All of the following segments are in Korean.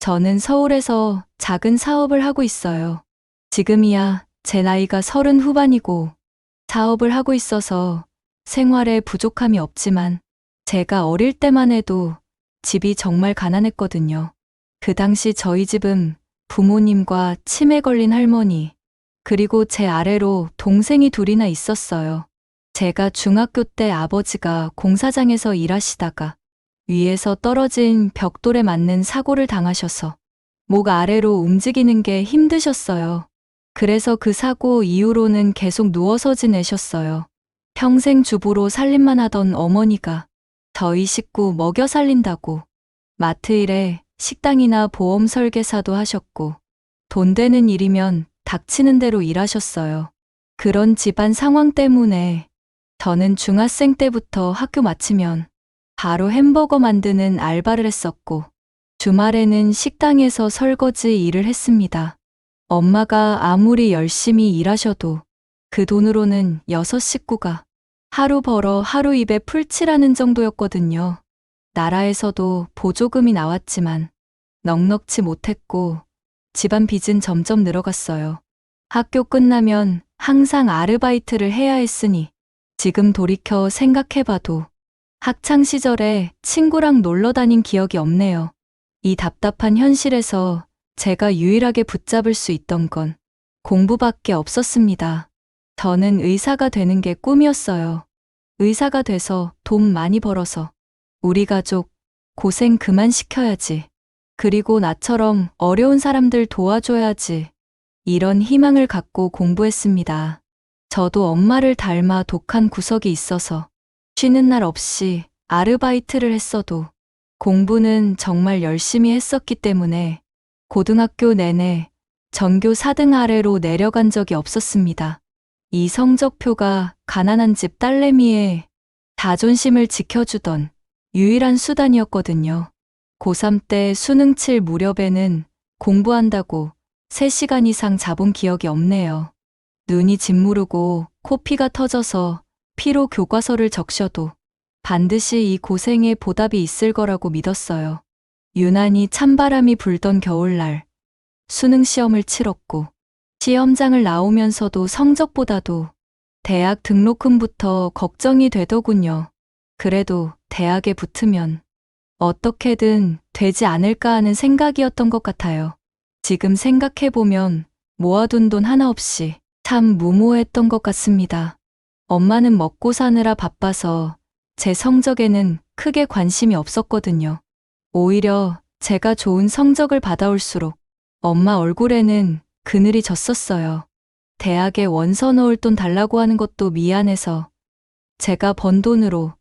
저는 서울에서 작은 사업을 하고 있어요. 지금이야 제 나이가 30 후반이고 사업을 하고 있어서 생활에 부족함이 없지만 제가 어릴 때만 해도 집이 정말 가난했거든요. 그 당시 저희 집은 부모님과 치매 걸린 할머니, 그리고 제 아래로 동생이 둘이나 있었어요. 제가 중학교 때 아버지가 공사장에서 일하시다가 위에서 떨어진 벽돌에 맞는 사고를 당하셔서 목 아래로 움직이는 게 힘드셨어요. 그래서 그 사고 이후로는 계속 누워서 지내셨어요. 평생 주부로 살림만 하던 어머니가 저희 식구 먹여 살린다고 마트 일에 식당이나 보험 설계사도 하셨고 돈 되는 일이면 닥치는 대로 일하셨어요. 그런 집안 상황 때문에 저는 중학생 때부터 학교 마치면 바로 햄버거 만드는 알바를 했었고 주말에는 식당에서 설거지 일을 했습니다. 엄마가 아무리 열심히 일하셔도 그 돈으로는 6 식구가 하루 벌어 하루 입에 풀칠하는 정도였거든요. 나라에서도 보조금이 나왔지만 넉넉지 못했고 집안 빚은 점점 늘어갔어요. 학교 끝나면 항상 아르바이트를 해야 했으니 지금 돌이켜 생각해봐도 학창 시절에 친구랑 놀러 다닌 기억이 없네요. 이 답답한 현실에서 제가 유일하게 붙잡을 수 있던 건 공부밖에 없었습니다. 저는 의사가 되는 게 꿈이었어요. 의사가 돼서 돈 많이 벌어서 우리 가족 고생 그만 시켜야지. 그리고 나처럼 어려운 사람들 도와줘야지. 이런 희망을 갖고 공부했습니다. 저도 엄마를 닮아 독한 구석이 있어서 쉬는 날 없이 아르바이트를 했어도 공부는 정말 열심히 했었기 때문에 고등학교 내내 전교 4등 아래로 내려간 적이 없었습니다. 이 성적표가 가난한 집 딸내미의 자존심을 지켜주던 유일한 수단이었거든요. 고3 때 수능 칠 무렵에는 공부한다고 3시간 이상 자본 기억이 없네요. 눈이 짓무르고 코피가 터져서 피로 교과서를 적셔도 반드시 이 고생에 보답이 있을 거라고 믿었어요. 유난히 찬바람이 불던 겨울날 수능 시험을 치렀고 시험장을 나오면서도 성적보다도 대학 등록금부터 걱정이 되더군요. 그래도 대학에 붙으면 어떻게든 되지 않을까 하는 생각이었던 것 같아요. 지금 생각해보면 모아둔 돈 하나 없이 참 무모했던 것 같습니다. 엄마는 먹고 사느라 바빠서 제 성적에는 크게 관심이 없었거든요. 오히려 제가 좋은 성적을 받아올수록 엄마 얼굴에는 그늘이 졌었어요. 대학에 원서 넣을 돈 달라고 하는 것도 미안해서 제가 번 돈으로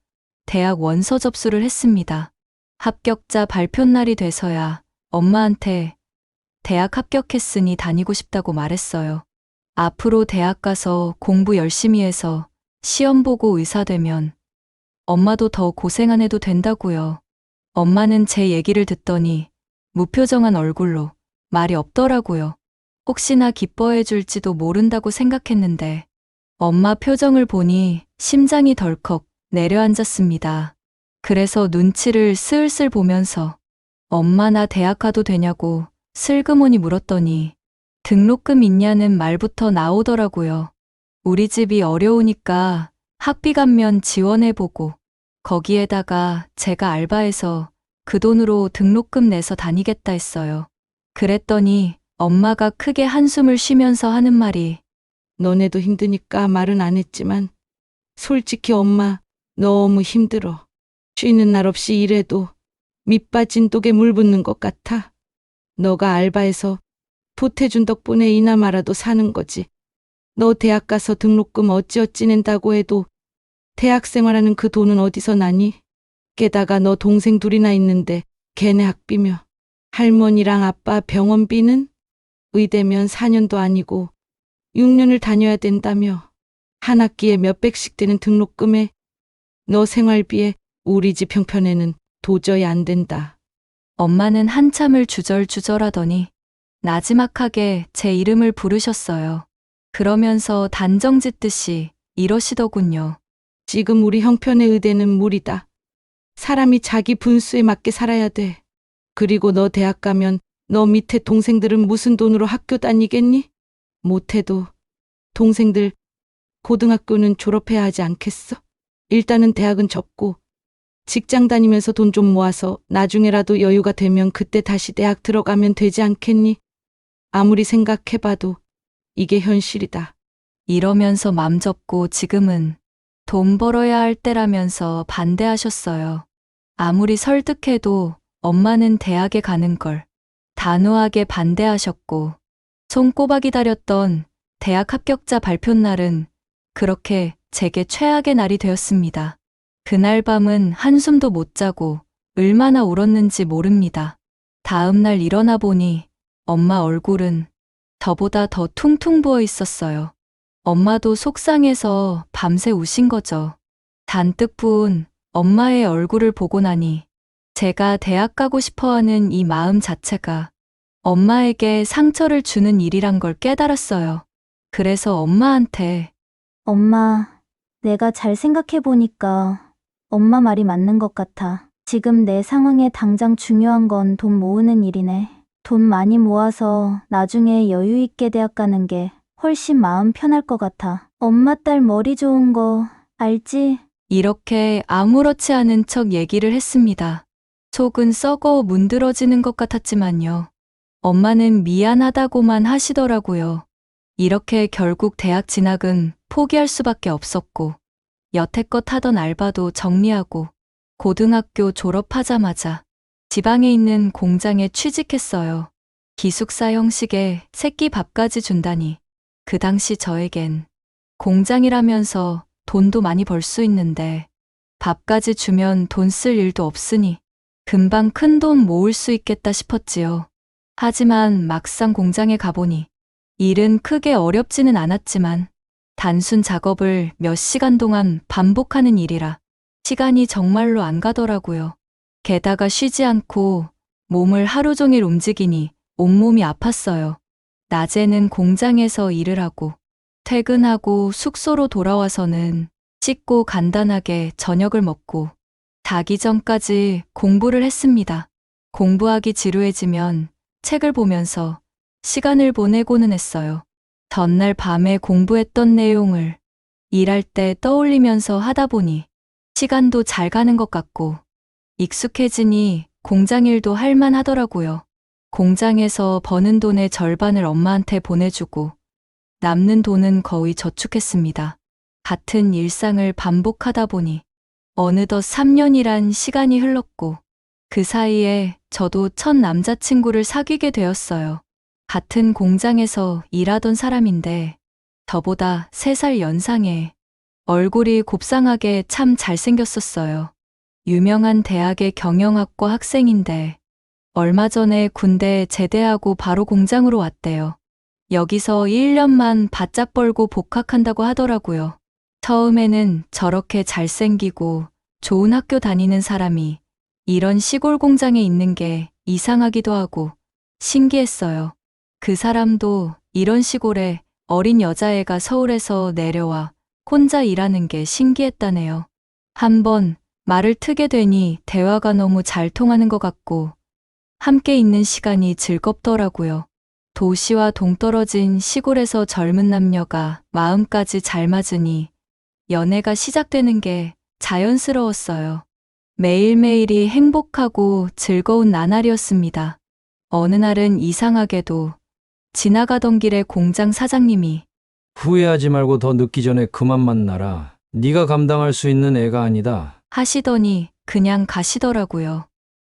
대학 원서 접수를 했습니다. 합격자 발표 날이 돼서야 엄마한테 대학 합격했으니 다니고 싶다고 말했어요. 앞으로 대학 가서 공부 열심히 해서 시험 보고 의사 되면 엄마도 더 고생 안 해도 된다고요. 엄마는 제 얘기를 듣더니 무표정한 얼굴로 말이 없더라고요. 혹시나 기뻐해 줄지도 모른다고 생각했는데 엄마 표정을 보니 심장이 덜컥 내려앉았습니다. 그래서 눈치를 슬슬 보면서 엄마 나 대학 가도 되냐고 슬그머니 물었더니 등록금 있냐는 말부터 나오더라고요. 우리 집이 어려우니까 학비 감면 지원해보고 거기에다가 제가 알바해서 그 돈으로 등록금 내서 다니겠다 했어요. 그랬더니 엄마가 크게 한숨을 쉬면서 하는 말이 너네도 힘드니까 말은 안 했지만 솔직히 엄마 너무 힘들어. 쉬는 날 없이 일해도 밑 빠진 독에 물 붓는 것 같아. 너가 알바해서 보태준 덕분에 이나마라도 사는 거지. 너 대학 가서 등록금 어찌어찌 낸다고 해도 대학 생활하는 그 돈은 어디서 나니? 게다가 너 동생 둘이나 있는데 걔네 학비며 할머니랑 아빠 병원비는 의대면 4년도 아니고 6년을 다녀야 된다며 한 학기에 몇백씩 되는 등록금에 너 생활비에 우리 집 형편에는 도저히 안 된다. 엄마는 한참을 주절주절하더니 나지막하게 제 이름을 부르셨어요. 그러면서 단정짓듯이 이러시더군요. 지금 우리 형편의 의대는 무리다. 사람이 자기 분수에 맞게 살아야 돼. 그리고 너 대학 가면 너 밑에 동생들은 무슨 돈으로 학교 다니겠니? 못해도 동생들 고등학교는 졸업해야 하지 않겠어? 일단은 대학은 접고 직장 다니면서 돈 좀 모아서 나중에라도 여유가 되면 그때 다시 대학 들어가면 되지 않겠니? 아무리 생각해봐도 이게 현실이다. 이러면서 맘 접고 지금은 돈 벌어야 할 때라면서 반대하셨어요. 아무리 설득해도 엄마는 대학에 가는 걸 단호하게 반대하셨고, 손꼽아 기다렸던 대학 합격자 발표 날은 그렇게 제게 최악의 날이 되었습니다. 그날 밤은 한숨도 못 자고 얼마나 울었는지 모릅니다. 다음 날 일어나 보니 엄마 얼굴은 저보다 더 퉁퉁 부어 있었어요. 엄마도 속상해서 밤새 우신 거죠. 잔뜩 부은 엄마의 얼굴을 보고 나니 제가 대학 가고 싶어 하는 이 마음 자체가 엄마에게 상처를 주는 일이란 걸 깨달았어요. 그래서 엄마한테 엄마, 내가 잘 생각해보니까 엄마 말이 맞는 것 같아. 지금 내 상황에 당장 중요한 건 돈 모으는 일이네. 돈 많이 모아서 나중에 여유 있게 대학 가는 게 훨씬 마음 편할 것 같아. 엄마 딸 머리 좋은 거 알지? 이렇게 아무렇지 않은 척 얘기를 했습니다. 속은 썩어 문드러지는 것 같았지만요. 엄마는 미안하다고만 하시더라고요. 이렇게 결국 대학 진학은 포기할 수밖에 없었고, 여태껏 하던 알바도 정리하고 고등학교 졸업하자마자 지방에 있는 공장에 취직했어요. 기숙사 형식의 새끼 밥까지 준다니 그 당시 저에겐 공장이라면서 돈도 많이 벌 수 있는데 밥까지 주면 돈 쓸 일도 없으니 금방 큰 돈 모을 수 있겠다 싶었지요. 하지만 막상 공장에 가보니 일은 크게 어렵지는 않았지만 단순 작업을 몇 시간 동안 반복하는 일이라 시간이 정말로 안 가더라고요. 게다가 쉬지 않고 몸을 하루 종일 움직이니 온몸이 아팠어요. 낮에는 공장에서 일을 하고 퇴근하고 숙소로 돌아와서는 씻고 간단하게 저녁을 먹고 자기 전까지 공부를 했습니다. 공부하기 지루해지면 책을 보면서 시간을 보내고는 했어요. 전날 밤에 공부했던 내용을 일할 때 떠올리면서 하다 보니 시간도 잘 가는 것 같고 익숙해지니 공장 일도 할 만하더라고요. 공장에서 버는 돈의 절반을 엄마한테 보내주고 남는 돈은 거의 저축했습니다. 같은 일상을 반복하다 보니 어느덧 3년이란 시간이 흘렀고 그 사이에 저도 첫 남자친구를 사귀게 되었어요. 같은 공장에서 일하던 사람인데 저보다 3살 연상에 얼굴이 곱상하게 참 잘생겼었어요. 유명한 대학의 경영학과 학생인데 얼마 전에 군대 제대하고 바로 공장으로 왔대요. 여기서 1년만 바짝 벌고 복학한다고 하더라고요. 처음에는 저렇게 잘생기고 좋은 학교 다니는 사람이 이런 시골 공장에 있는 게 이상하기도 하고 신기했어요. 그 사람도 이런 시골에 어린 여자애가 서울에서 내려와 혼자 일하는 게 신기했다네요. 한번 말을 트게 되니 대화가 너무 잘 통하는 것 같고 함께 있는 시간이 즐겁더라고요. 도시와 동떨어진 시골에서 젊은 남녀가 마음까지 잘 맞으니 연애가 시작되는 게 자연스러웠어요. 매일매일이 행복하고 즐거운 나날이었습니다. 어느 날은 이상하게도 지나가던 길에 공장 사장님이 후회하지 말고 더 늦기 전에 그만 만나라. 네가 감당할 수 있는 애가 아니다. 하시더니 그냥 가시더라고요.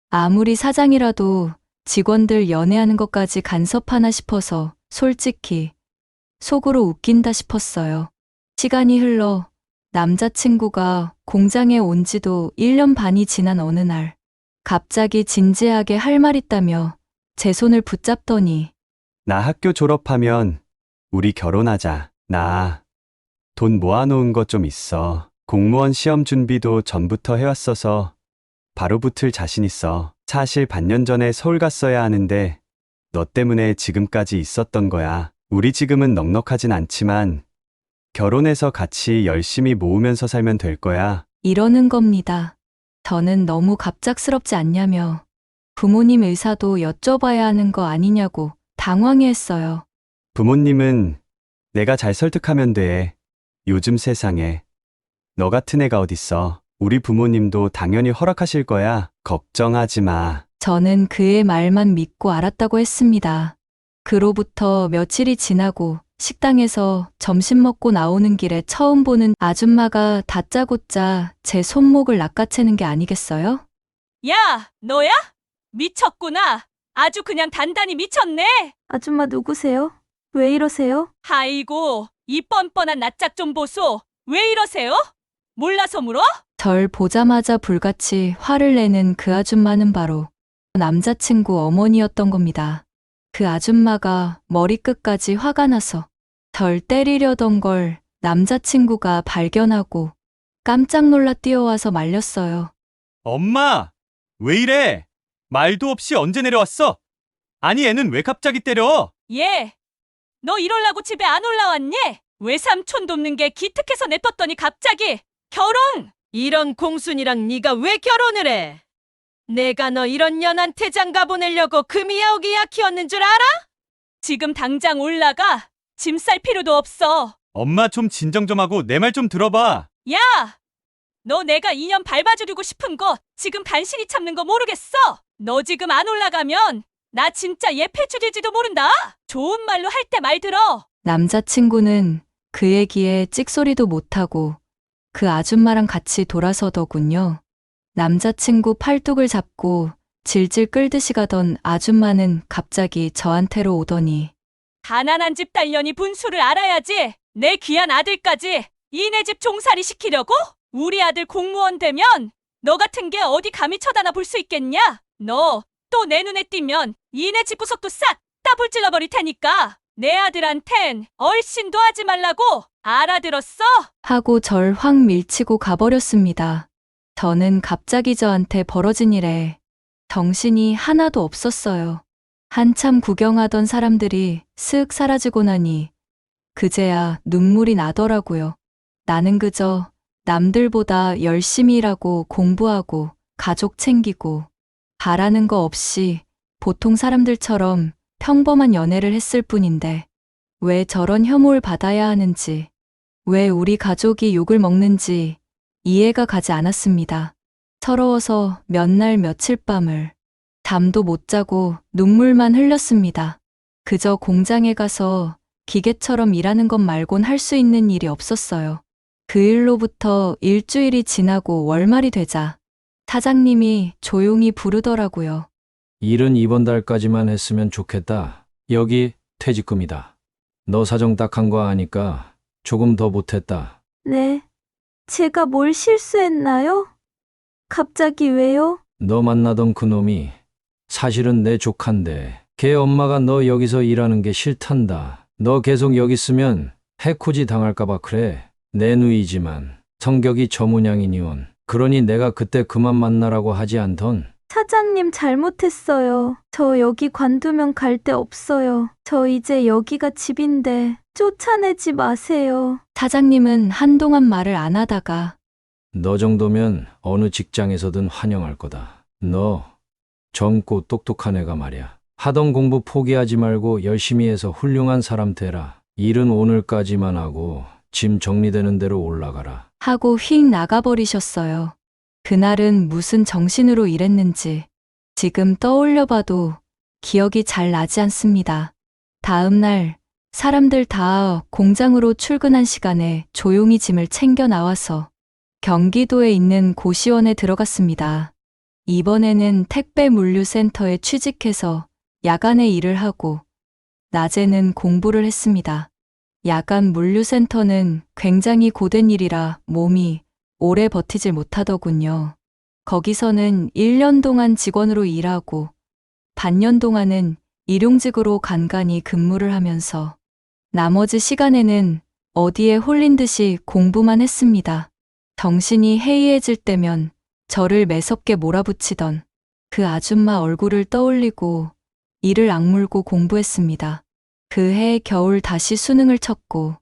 아무리 사장이라도 직원들 연애하는 것까지 간섭하나 싶어서 솔직히 속으로 웃긴다 싶었어요. 시간이 흘러 남자친구가 공장에 온 지도 1년 반이 지난 어느 날 갑자기 진지하게 할 말 있다며 제 손을 붙잡더니 나 학교 졸업하면 우리 결혼하자. 나 돈 모아놓은 거 좀 있어. 공무원 시험 준비도 전부터 해왔어서 바로 붙을 자신 있어. 사실 반년 전에 서울 갔어야 하는데 너 때문에 지금까지 있었던 거야. 우리 지금은 넉넉하진 않지만 결혼해서 같이 열심히 모으면서 살면 될 거야. 이러는 겁니다. 저는 너무 갑작스럽지 않냐며 부모님 의사도 여쭤봐야 하는 거 아니냐고 당황해했어요. 부모님은 내가 잘 설득하면 돼. 요즘 세상에 너 같은 애가 어딨어. 우리 부모님도 당연히 허락하실 거야. 걱정하지 마. 저는 그의 말만 믿고 알았다고 했습니다. 그로부터 며칠이 지나고 식당에서 점심 먹고 나오는 길에 처음 보는 아줌마가 다짜고짜 제 손목을 낚아채는 게 아니겠어요? 야, 너야? 미쳤구나. 아주 그냥 단단히 미쳤네. 아줌마 누구세요? 왜 이러세요? 아이고, 이 뻔뻔한 낯짝 좀 보소. 왜 이러세요? 몰라서 물어? 절 보자마자 불같이 화를 내는 그 아줌마는 바로 남자친구 어머니였던 겁니다. 그 아줌마가 머리끝까지 화가 나서 절 때리려던 걸 남자친구가 발견하고 깜짝 놀라 뛰어와서 말렸어요. 엄마, 왜 이래? 말도 없이 언제 내려왔어? 아니, 애는 왜 갑자기 때려? 얘, 너 이럴라고 집에 안 올라왔니? 외삼촌 돕는 게 기특해서 내뒀더니 갑자기 결혼! 이런 공순이랑 네가 왜 결혼을 해? 내가 너 이런 년한테 장가 보내려고 금이야오기야 키웠는 줄 알아? 지금 당장 올라가. 짐 쌀 필요도 없어. 엄마 좀 진정 좀 하고 내 말 좀 들어봐. 야! 너 내가 2년 밟아주려고 싶은 거 지금 간신히 참는 거 모르겠어? 너 지금 안 올라가면 나 진짜 얘 폐출될지도 모른다. 좋은 말로 할 때 말 들어. 남자친구는 그 얘기에 찍소리도 못하고 그 아줌마랑 같이 돌아서더군요. 남자친구 팔뚝을 잡고 질질 끌듯이 가던 아줌마는 갑자기 저한테로 오더니 가난한 집 딸년이 분수를 알아야지. 내 귀한 아들까지 이네 집 종살이 시키려고? 우리 아들 공무원 되면 너 같은 게 어디 감히 쳐다나 볼 수 있겠냐? 너 또 내 눈에 띄면 이네 집 구석도 싹 다 불질러 버릴 테니까 내 아들한텐 얼씬도 하지 말라고. 알아들었어? 하고 절 확 밀치고 가버렸습니다. 저는 갑자기 저한테 벌어진 일에 정신이 하나도 없었어요. 한참 구경하던 사람들이 쓱 사라지고 나니 그제야 눈물이 나더라고요. 나는 그저 남들보다 열심히 일하고 공부하고 가족 챙기고 바라는 거 없이 보통 사람들처럼 평범한 연애를 했을 뿐인데 왜 저런 혐오를 받아야 하는지, 왜 우리 가족이 욕을 먹는지 이해가 가지 않았습니다. 서러워서 몇 날 며칠 밤을 잠도 못 자고 눈물만 흘렸습니다. 그저 공장에 가서 기계처럼 일하는 것 말곤 할 수 있는 일이 없었어요. 그 일로부터 일주일이 지나고 월말이 되자 사장님이 조용히 부르더라고요. 일은 이번 달까지만 했으면 좋겠다. 여기 퇴직금이다. 너 사정 딱한 거 아니까 조금 더 못했다. 네. 제가 뭘 실수했나요? 갑자기 왜요? 너 만나던 그 놈이 사실은 내 조카인데 걔 엄마가 너 여기서 일하는 게 싫단다. 너 계속 여기 있으면 해코지 당할까봐 그래. 내 누이지만 성격이 저 모양이니온. 그러니 내가 그때 그만 만나라고 하지 않던. 사장님 잘못했어요. 저 여기 관두면 갈 데 없어요. 저 이제 여기가 집인데 쫓아내지 마세요. 사장님은 한동안 말을 안 하다가 너 정도면 어느 직장에서든 환영할 거다. 너 젊고 똑똑한 애가 말이야. 하던 공부 포기하지 말고 열심히 해서 훌륭한 사람 되라. 일은 오늘까지만 하고 짐 정리되는 대로 올라가라. 하고 휙 나가버리셨어요. 그날은 무슨 정신으로 일했는지 지금 떠올려봐도 기억이 잘 나지 않습니다. 다음 날 사람들 다 공장으로 출근한 시간에 조용히 짐을 챙겨 나와서 경기도에 있는 고시원에 들어갔습니다. 이번에는 택배 물류센터에 취직해서 야간에 일을 하고 낮에는 공부를 했습니다. 야간 물류센터는 굉장히 고된 일이라 몸이 오래 버티질 못하더군요. 거기서는 1년 동안 직원으로 일하고 반년 동안은 일용직으로 간간히 근무를 하면서 나머지 시간에는 어디에 홀린 듯이 공부만 했습니다. 정신이 해이해질 때면 저를 매섭게 몰아붙이던 그 아줌마 얼굴을 떠올리고 이를 악물고 공부했습니다. 그 해 겨울 다시 수능을 쳤고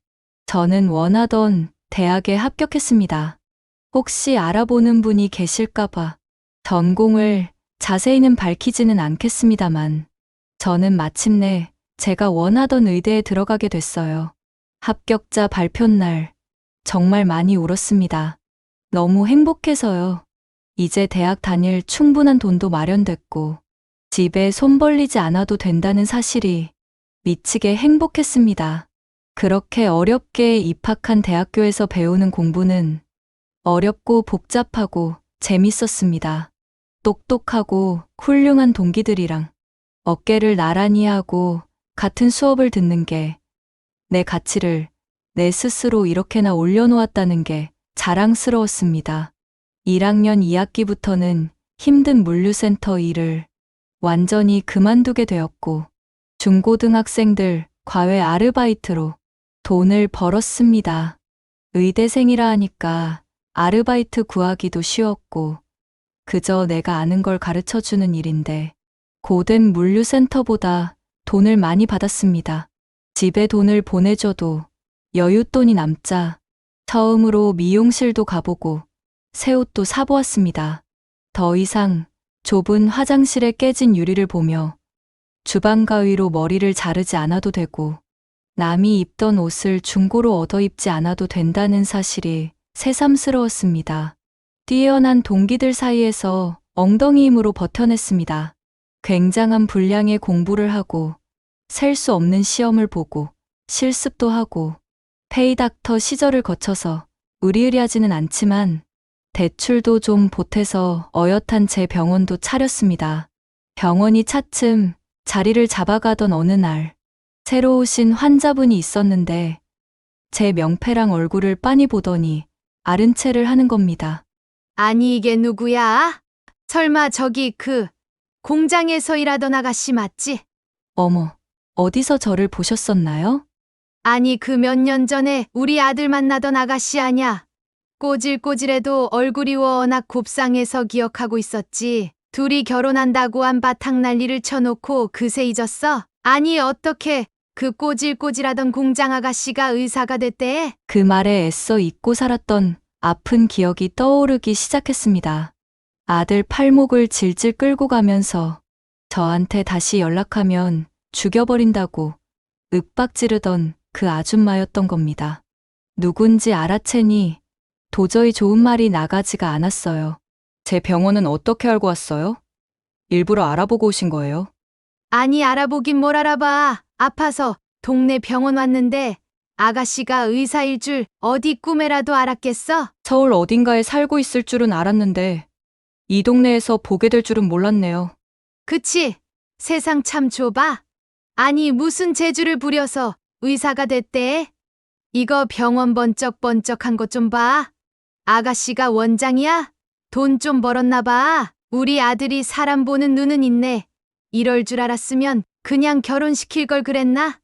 저는 원하던 대학에 합격했습니다. 혹시 알아보는 분이 계실까봐 전공을 자세히는 밝히지는 않겠습니다만, 저는 마침내 제가 원하던 의대에 들어가게 됐어요. 합격자 발표날, 정말 많이 울었습니다. 너무 행복해서요. 이제 대학 다닐 충분한 돈도 마련됐고, 집에 손 벌리지 않아도 된다는 사실이 미치게 행복했습니다. 그렇게 어렵게 입학한 대학교에서 배우는 공부는 어렵고 복잡하고 재밌었습니다. 똑똑하고 훌륭한 동기들이랑 어깨를 나란히 하고 같은 수업을 듣는 게 내 가치를 내 스스로 이렇게나 올려놓았다는 게 자랑스러웠습니다. 1학년 2학기부터는 힘든 물류센터 일을 완전히 그만두게 되었고, 중고등학생들 과외 아르바이트로 돈을 벌었습니다. 의대생이라 하니까 아르바이트 구하기도 쉬웠고, 그저 내가 아는 걸 가르쳐 주는 일인데, 고된 물류센터보다 돈을 많이 받았습니다. 집에 돈을 보내줘도 여윳돈이 남자 처음으로 미용실도 가보고 새 옷도 사보았습니다. 더 이상 좁은 화장실에 깨진 유리를 보며 주방 가위로 머리를 자르지 않아도 되고, 남이 입던 옷을 중고로 얻어 입지 않아도 된다는 사실이 새삼스러웠습니다. 뛰어난 동기들 사이에서 엉덩이 힘으로 버텨냈습니다. 굉장한 분량의 공부를 하고, 셀 수 없는 시험을 보고, 실습도 하고, 페이닥터 시절을 거쳐서 의리의리하지는 않지만 대출도 좀 보태서 어엿한 제 병원도 차렸습니다. 병원이 차츰 자리를 잡아가던 어느 날, 새로 오신 환자분이 있었는데 제 명패랑 얼굴을 빤히 보더니 아른 체를 하는 겁니다. 아니 이게 누구야? 설마 저기 공장에서 일하던 아가씨 맞지? 어머, 어디서 저를 보셨었나요? 아니 몇 년 전에 우리 아들 만나던 아가씨 아냐? 꼬질꼬질해도 얼굴이 워낙 곱상해서 기억하고 있었지. 둘이 결혼한다고 한바탕 난리를 쳐놓고 그새 잊었어? 아니 어떻게 꼬질꼬질하던 공장 아가씨가 의사가 됐대? 그 말에 애써 잊고 살았던 아픈 기억이 떠오르기 시작했습니다. 아들 팔목을 질질 끌고 가면서 저한테 다시 연락하면 죽여버린다고 윽박지르던 그 아줌마였던 겁니다. 누군지 알아채니 도저히 좋은 말이 나가지가 않았어요. 제 병원은 어떻게 알고 왔어요? 일부러 알아보고 오신 거예요? 아니 알아보긴 뭘 알아봐. 아파서 동네 병원 왔는데 아가씨가 의사일 줄 어디 꿈에라도 알았겠어? 서울 어딘가에 살고 있을 줄은 알았는데 이 동네에서 보게 될 줄은 몰랐네요. 그치? 세상 참 좁아. 아니 무슨 재주를 부려서 의사가 됐대? 이거 병원 번쩍번쩍한 것 좀 봐. 아가씨가 원장이야? 돈 좀 벌었나 봐. 우리 아들이 사람 보는 눈은 있네. 이럴 줄 알았으면 그냥 결혼시킬 걸 그랬나?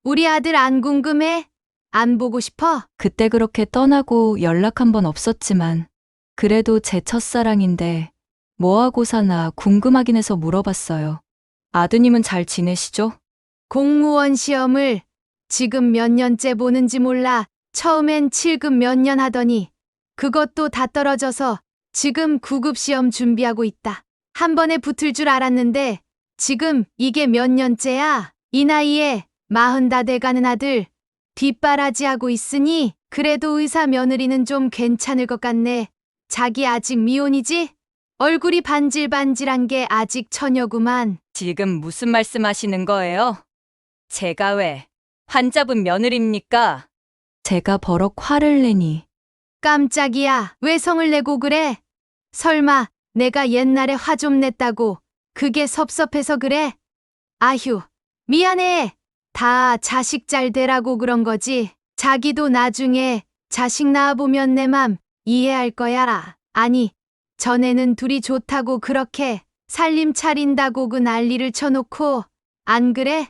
우리 아들 안 궁금해? 안 보고 싶어? 그때 그렇게 떠나고 연락 한 번 없었지만 그래도 제 첫사랑인데 뭐하고 사나 궁금하긴 해서 물어봤어요. 아드님은 잘 지내시죠? 공무원 시험을 지금 몇 년째 보는지 몰라. 처음엔 7급 몇 년 하더니 그것도 다 떨어져서 지금 9급 시험 준비하고 있다. 한 번에 붙을 줄 알았는데 지금 이게 몇 년째야? 이 나이에 40 다 돼가는 아들 뒷바라지하고 있으니 그래도 의사 며느리는 좀 괜찮을 것 같네. 자기 아직 미혼이지? 얼굴이 반질반질한 게 아직 처녀구만. 지금 무슨 말씀하시는 거예요? 제가 왜 환자분 며느리입니까? 제가 버럭 화를 내니 깜짝이야. 왜 성을 내고 그래? 설마 내가 옛날에 화 좀 냈다고 그게 섭섭해서 그래? 아휴, 미안해. 다 자식 잘 되라고 그런 거지. 자기도 나중에 자식 낳아보면 내 맘 이해할 거야. 아니, 전에는 둘이 좋다고 그렇게 살림 차린다고 그 난리를 쳐놓고 안 그래?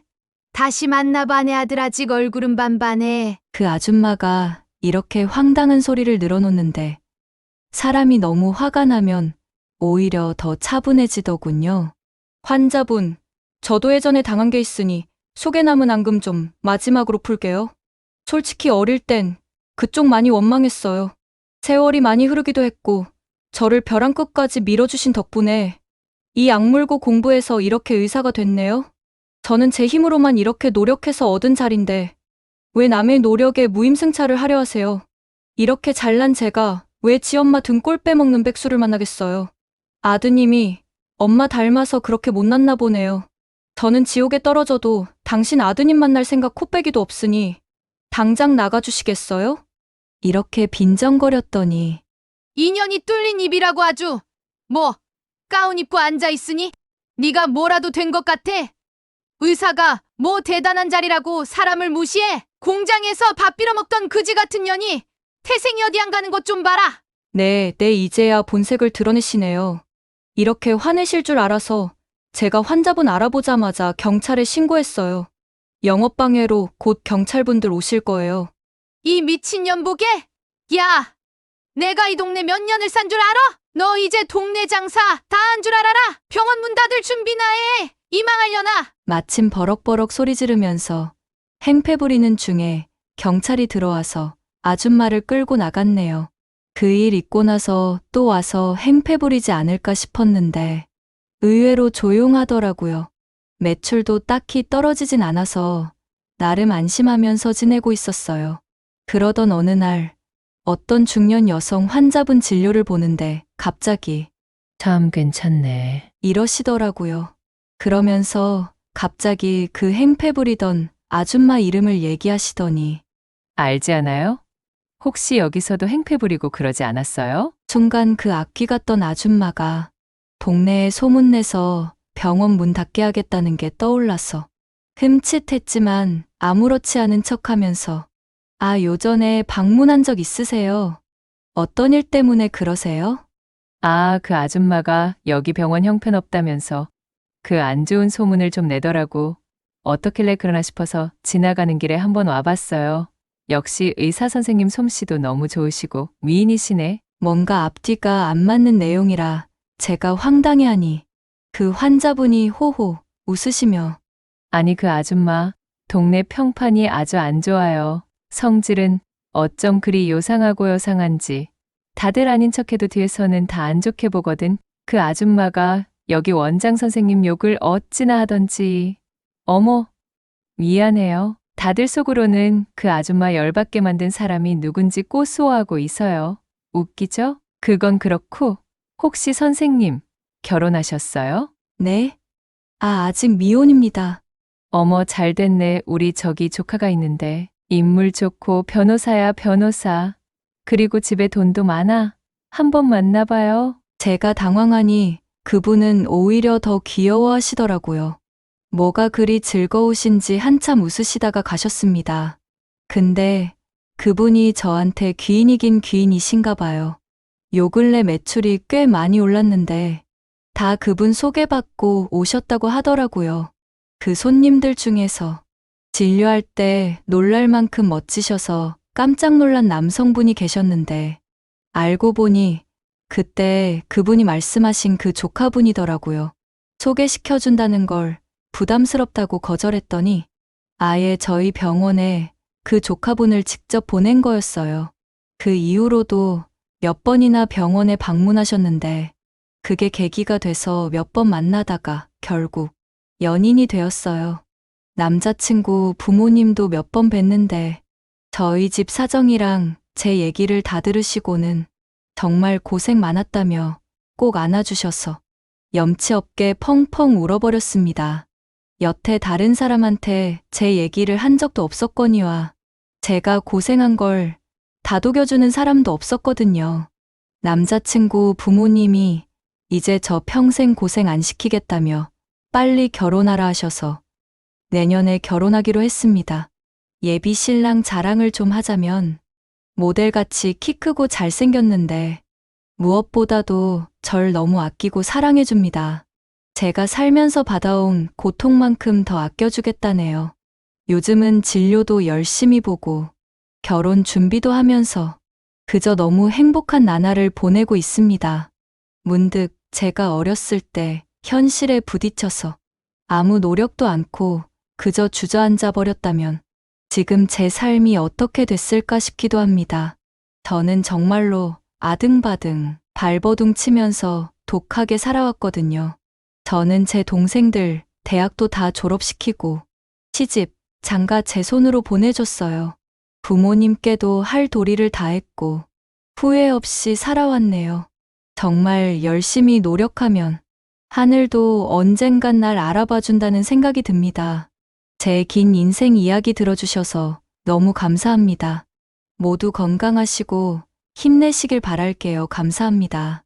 다시 만나봐. 내 아들 아직 얼굴은 반반해. 그 아줌마가 이렇게 황당한 소리를 늘어놓는데 사람이 너무 화가 나면 오히려 더 차분해지더군요. 환자분, 저도 예전에 당한 게 있으니 속에 남은 앙금 좀 마지막으로 풀게요. 솔직히 어릴 땐 그쪽 많이 원망했어요. 세월이 많이 흐르기도 했고 저를 벼랑 끝까지 밀어주신 덕분에 이 악물고 공부해서 이렇게 의사가 됐네요. 저는 제 힘으로만 이렇게 노력해서 얻은 자리인데 왜 남의 노력에 무임승차를 하려 하세요? 이렇게 잘난 제가 왜 지엄마 등골 빼먹는 백수를 만나겠어요? 아드님이 엄마 닮아서 그렇게 못났나 보네요. 저는 지옥에 떨어져도 당신 아드님 만날 생각 코빼기도 없으니 당장 나가주시겠어요? 이렇게 빈정거렸더니 인연이 뚫린 입이라고 아주. 뭐 가운 입고 앉아 있으니 네가 뭐라도 된 것 같아? 의사가 뭐 대단한 자리라고 사람을 무시해? 공장에서 밥 빌어먹던 그지 같은 년이 태생이 어디 안 가는 것 좀 봐라. 네, 이제야 본색을 드러내시네요. 이렇게 화내실 줄 알아서 제가 환자분 알아보자마자 경찰에 신고했어요. 영업방해로 곧 경찰분들 오실 거예요. 이 미친년 보게? 야, 내가 이 동네 몇 년을 산 줄 알아? 너 이제 동네 장사 다 한 줄 알아라. 병원 문 닫을 준비나 해. 이망하려나. 마침 버럭버럭 소리 지르면서 행패 부리는 중에 경찰이 들어와서 아줌마를 끌고 나갔네요. 그 일 있고 나서 또 와서 행패 부리지 않을까 싶었는데 의외로 조용하더라고요. 매출도 딱히 떨어지진 않아서 나름 안심하면서 지내고 있었어요. 그러던 어느 날 어떤 중년 여성 환자분 진료를 보는데 갑자기 참 괜찮네. 이러시더라고요. 그러면서 갑자기 그 행패 부리던 아줌마 이름을 얘기하시더니 알지 않아요? 혹시 여기서도 행패 부리고 그러지 않았어요? 순간 그 악귀 같던 아줌마가 동네에 소문내서 병원 문 닫게 하겠다는 게 떠올라서 흠칫했지만 아무렇지 않은 척하면서 아, 요전에 방문한 적 있으세요? 어떤 일 때문에 그러세요? 아, 그 아줌마가 여기 병원 형편없다면서 그 안 좋은 소문을 좀 내더라고. 어떻길래 그러나 싶어서 지나가는 길에 한번 와봤어요. 역시 의사 선생님 솜씨도 너무 좋으시고 미인이시네. 뭔가 앞뒤가 안 맞는 내용이라 제가 황당해하니 그 환자분이 호호 웃으시며 아니 그 아줌마 동네 평판이 아주 안 좋아요. 성질은 어쩜 그리 요상하고 요상한지 다들 아닌 척해도 뒤에서는 다 안 좋게 보거든. 그 아줌마가 여기 원장 선생님 욕을 어찌나 하던지. 어머, 미안해요. 다들 속으로는 그 아줌마 열받게 만든 사람이 누군지 꼬수어하고 있어요. 웃기죠? 그건 그렇고 혹시 선생님 결혼하셨어요? 네? 아, 아직 미혼입니다. 어머 잘 됐네. 우리 저기 조카가 있는데 인물 좋고 변호사야 변호사. 그리고 집에 돈도 많아. 한번 만나봐요. 제가 당황하니 그분은 오히려 더 귀여워하시더라고요. 뭐가 그리 즐거우신지 한참 웃으시다가 가셨습니다. 근데 그분이 저한테 귀인이긴 귀인이신가 봐요. 요 근래 매출이 꽤 많이 올랐는데 다 그분 소개받고 오셨다고 하더라고요. 그 손님들 중에서 진료할 때 놀랄 만큼 멋지셔서 깜짝 놀란 남성분이 계셨는데 알고 보니 그때 그분이 말씀하신 그 조카분이더라고요. 소개시켜준다는 걸 부담스럽다고 거절했더니 아예 저희 병원에 그 조카분을 직접 보낸 거였어요. 그 이후로도 몇 번이나 병원에 방문하셨는데 그게 계기가 돼서 몇 번 만나다가 결국 연인이 되었어요. 남자친구 부모님도 몇 번 뵀는데 저희 집 사정이랑 제 얘기를 다 들으시고는 정말 고생 많았다며 꼭 안아주셔서 염치 없게 펑펑 울어버렸습니다. 여태 다른 사람한테 제 얘기를 한 적도 없었거니와 제가 고생한 걸 다독여주는 사람도 없었거든요. 남자친구 부모님이 이제 저 평생 고생 안 시키겠다며 빨리 결혼하라 하셔서 내년에 결혼하기로 했습니다. 예비 신랑 자랑을 좀 하자면 모델같이 키 크고 잘생겼는데 무엇보다도 절 너무 아끼고 사랑해줍니다. 제가 살면서 받아온 고통만큼 더 아껴주겠다네요. 요즘은 진료도 열심히 보고 결혼 준비도 하면서 그저 너무 행복한 나날을 보내고 있습니다. 문득 제가 어렸을 때 현실에 부딪혀서 아무 노력도 않고 그저 주저앉아 버렸다면 지금 제 삶이 어떻게 됐을까 싶기도 합니다. 저는 정말로 아등바등 발버둥 치면서 독하게 살아왔거든요. 저는 제 동생들 대학도 다 졸업시키고 시집, 장가 제 손으로 보내줬어요. 부모님께도 할 도리를 다했고 후회 없이 살아왔네요. 정말 열심히 노력하면 하늘도 언젠간 날 알아봐 준다는 생각이 듭니다. 제 긴 인생 이야기 들어주셔서 너무 감사합니다. 모두 건강하시고 힘내시길 바랄게요. 감사합니다.